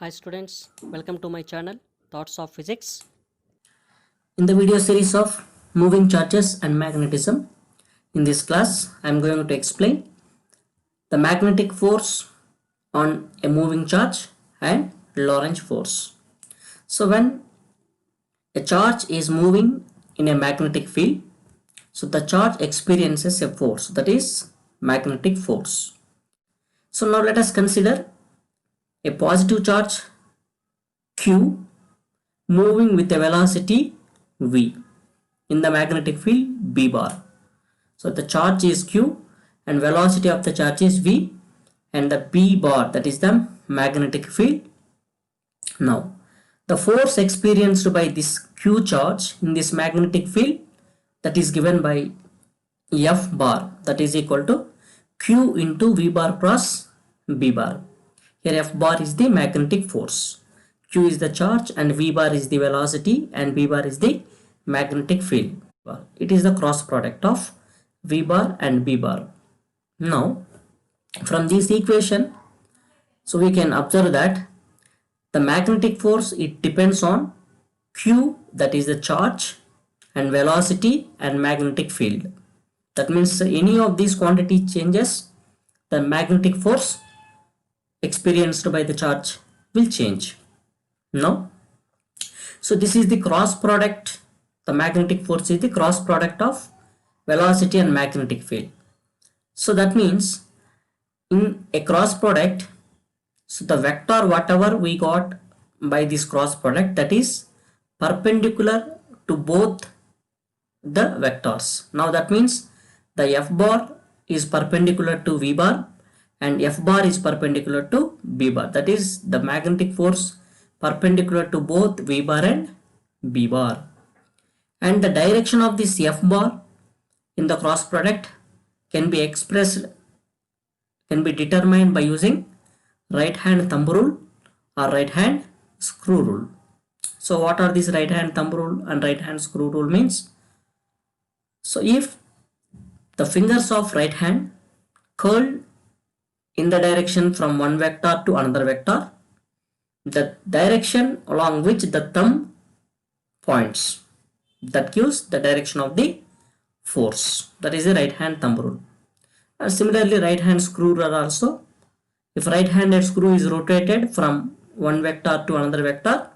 Hi students, welcome to my channel Thoughts of Physics. In the video series of moving charges and magnetism, in this class I am going to explain the magnetic force on a moving charge and Lorentz force. So when a charge is moving in a magnetic field, so the charge experiences a force, that is magnetic force. So now let us consider a positive charge Q moving with a velocity v in the magnetic field b bar. So the charge is q and velocity of the charge is v, and the b bar, that is the magnetic field. Now the force experienced by this q charge in this magnetic field, that is given by F bar, that is equal to q into v bar cross b bar. Here F bar is the magnetic force, q is the charge, and v bar is the velocity, and b bar is the magnetic field. It is the cross product of v bar and b bar. Now from this equation, so we can observe that the magnetic force, it depends on q, that is the charge, and velocity and magnetic field. That means any of these quantity changes, the magnetic force experienced by the charge will change. Now, so this is the cross product. The magnetic force is the cross product of velocity and magnetic field. So that means in a cross product, so the vector whatever we got by this cross product, that is perpendicular to both the vectors. Now that means the F bar is perpendicular to V bar and F bar is perpendicular to B bar. That is the magnetic force perpendicular to both V bar and B bar. And the direction of this F bar in the cross product can be expressed, can be determined by using right hand thumb rule or right hand screw rule. So what are these right hand thumb rule and right hand screw rule means? So if the fingers of right hand curl in the direction from one vector to another vector, the direction along which the thumb points, that gives the direction of the force. That is the right hand thumb rule. And similarly right hand screw rule also, if right handed screw is rotated from one vector to another vector,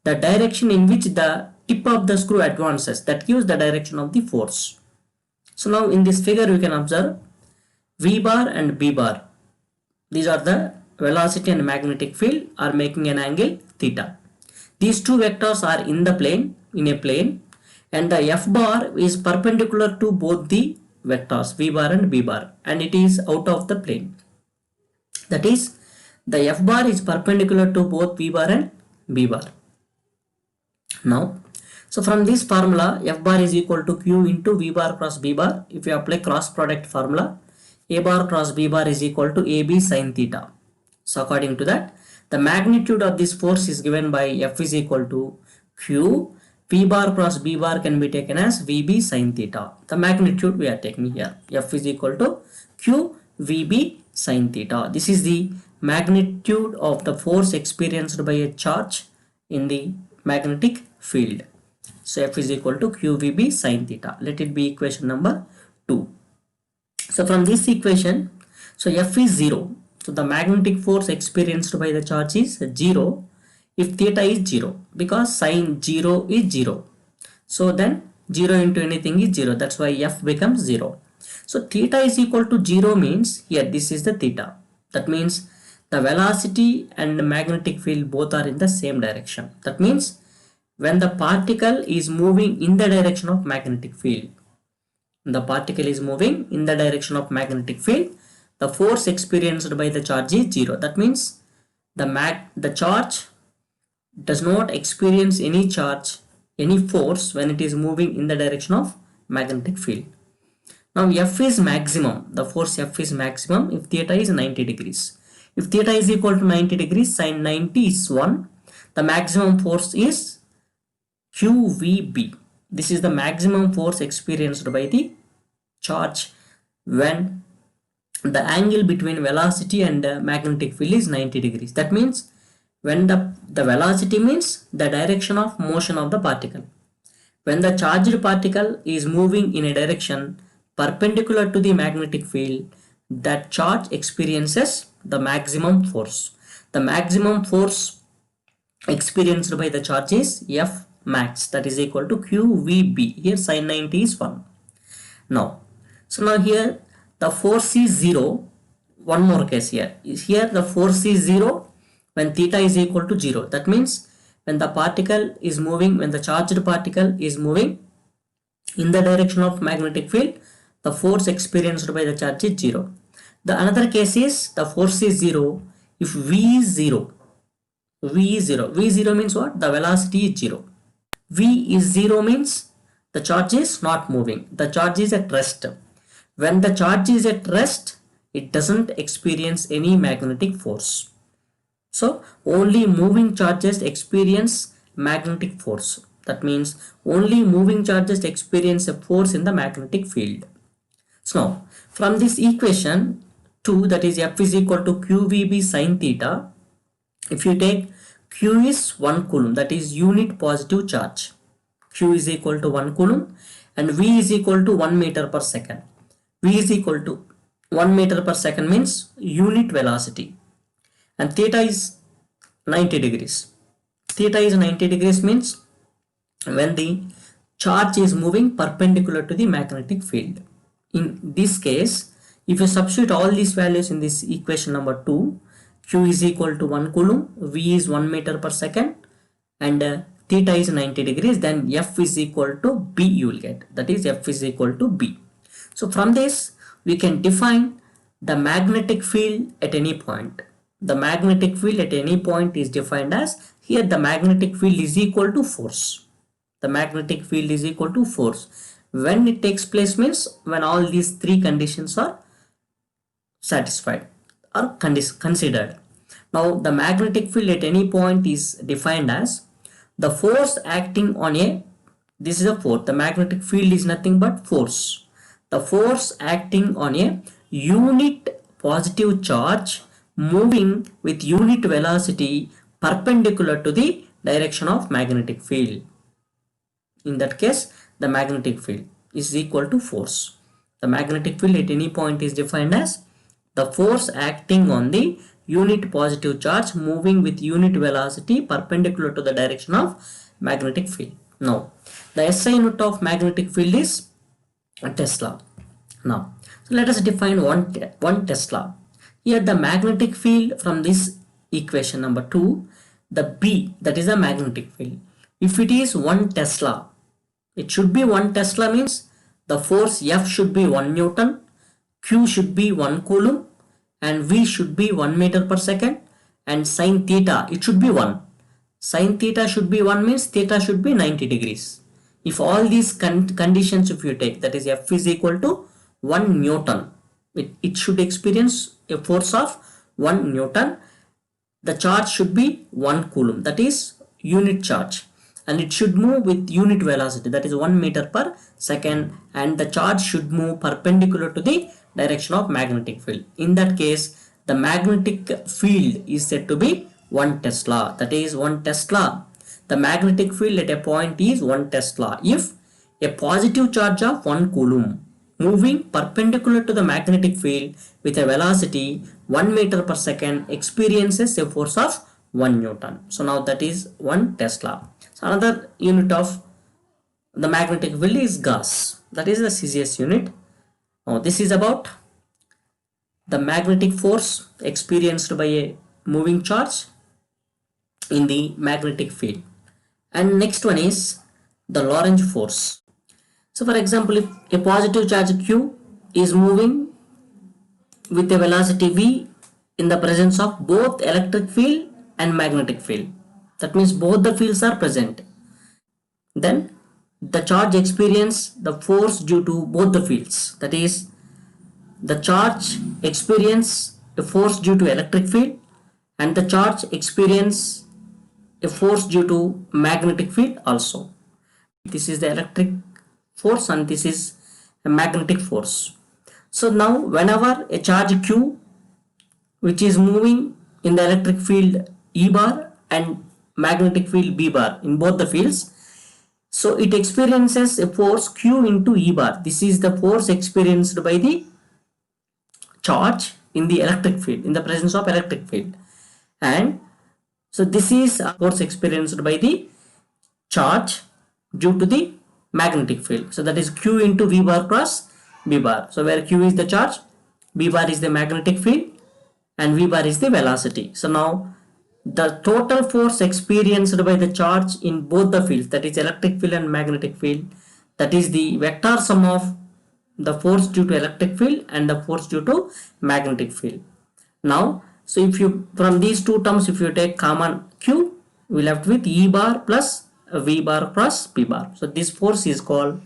the direction in which the tip of the screw advances, that gives the direction of the force. So now in this figure you can observe V bar and B bar. These are the velocity and magnetic field are making an angle theta. These two vectors are in the plane, in a plane, and the F bar is perpendicular to both the vectors V bar and B bar, and it is out of the plane. That is the F bar is perpendicular to both V bar and B bar. Now, so from this formula, F bar is equal to Q into V bar cross B bar. If you apply cross product formula, A bar cross B bar is equal to AB sin theta. So according to that, the magnitude of this force is given by F is equal to Q. V bar cross B bar can be taken as VB sin theta. The magnitude we are taking here. F is equal to Q VB sin theta. This is the magnitude of the force experienced by a charge in the magnetic field. So F is equal to QVB sin theta. Let it be equation number 2. So from this equation, so F is 0. So the magnetic force experienced by the charge is 0 if theta is 0, because sin 0 is 0. So then 0 into anything is 0. That's why F becomes 0. So theta is equal to 0 means here this is the theta. That means the velocity and the magnetic field both are in the same direction. That means when the particle is moving in the direction of magnetic field, the particle is moving in the direction of magnetic field, the force experienced by the charge is 0. That means the charge does not experience any charge, any force when it is moving in the direction of magnetic field. Now F is maximum, the force F is maximum if theta is 90 degrees. If theta is equal to 90 degrees, sin 90 is 1. The maximum force is QVB. This is the maximum force experienced by the charge when the angle between velocity and magnetic field is 90 degrees. That means When the velocity means the direction of motion of the particle. When the charged particle is moving in a direction perpendicular to the magnetic field, that charge experiences the maximum force. The maximum force experienced by the charge is F max, that is equal to QVB. Here sin 90 is 1. Now here the force is 0. One more case here. Here the force is 0 when theta is equal to 0. That means when the particle is moving, when the charged particle is moving in the direction of magnetic field, the force experienced by the charge is 0. The another case is the force is 0 if V is 0. V is 0. V0 means what? The velocity is 0. V is 0 means the charge is not moving. The charge is at rest. When the charge is at rest, it doesn't experience any magnetic force. So only moving charges experience magnetic force. That means only moving charges experience a force in the magnetic field. So now from this equation 2, that is F is equal to QVB sin theta, if you take Q is 1 coulomb, that is unit positive charge. Q is equal to 1 coulomb and V is equal to 1 meter per second. V is equal to 1 meter per second means unit velocity. And theta is 90 degrees. Theta is 90 degrees means when the charge is moving perpendicular to the magnetic field. In this case, if you substitute all these values in this equation number 2, Q is equal to 1 coulomb, V is 1 meter per second and theta is 90 degrees, then F is equal to B you will get. That is F is equal to B. So from this we can define the magnetic field at any point. The magnetic field at any point is defined as, here the magnetic field is equal to force. The magnetic field is equal to force. When it takes place means when all these three conditions are satisfied or considered. Now the magnetic field at any point is defined as the force acting on a, this is a force, the magnetic field is nothing but force. The force acting on a unit positive charge moving with unit velocity perpendicular to the direction of magnetic field. In that case, the magnetic field is equal to force. The magnetic field at any point is defined as the force acting on the unit positive charge moving with unit velocity perpendicular to the direction of magnetic field. Now, the SI unit of magnetic field is Tesla. Now, so let us define one Tesla. Here the magnetic field from this equation number 2, the B, that is a magnetic field. If it is 1 Tesla, it should be 1 Tesla means the force F should be 1 Newton, Q should be 1 coulomb and V should be 1 meter per second and sin theta, it should be 1. Sin theta should be 1 means theta should be 90 degrees. If all these conditions if you take, that is F is equal to 1 Newton, it should experience a force of 1 Newton. The charge should be 1 coulomb, that is unit charge, and it should move with unit velocity, that is 1 meter per second, and the charge should move perpendicular to the direction of magnetic field. In that case, the magnetic field is said to be 1 Tesla, that is 1 Tesla. The magnetic field at a point is 1 Tesla if a positive charge of 1 coulomb moving perpendicular to the magnetic field with a velocity 1 meter per second experiences a force of 1 Newton. So now that is 1 Tesla. So another unit of the magnetic field is Gauss, that is the CGS unit. Now this is about the magnetic force experienced by a moving charge in the magnetic field. And next one is the Lorentz force. So for example, if a positive charge Q is moving with a velocity V in the presence of both electric field and magnetic field, that means both the fields are present, then the charge experience the force due to both the fields, that is the charge experience a force due to electric field and the charge experience a force due to magnetic field also. This is the electric force and this is a magnetic force. So now whenever a charge Q which is moving in the electric field E bar and magnetic field B bar in both the fields. So it experiences a force Q into E bar. This is the force experienced by the charge in the electric field, in the presence of electric field. And so this is a force experienced by the charge due to the magnetic field. So that is Q into V bar cross B bar. So where Q is the charge, B bar is the magnetic field, and V bar is the velocity. So now the total force experienced by the charge in both the fields, that is electric field and magnetic field, that is the vector sum of the force due to electric field and the force due to magnetic field. Now, so if you, from these two terms, if you take common Q, we left with E bar plus V bar cross P bar. So this force is called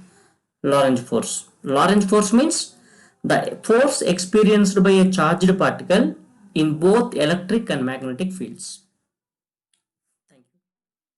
Lorentz force. Lorentz force means the force experienced by a charged particle in both electric and magnetic fields.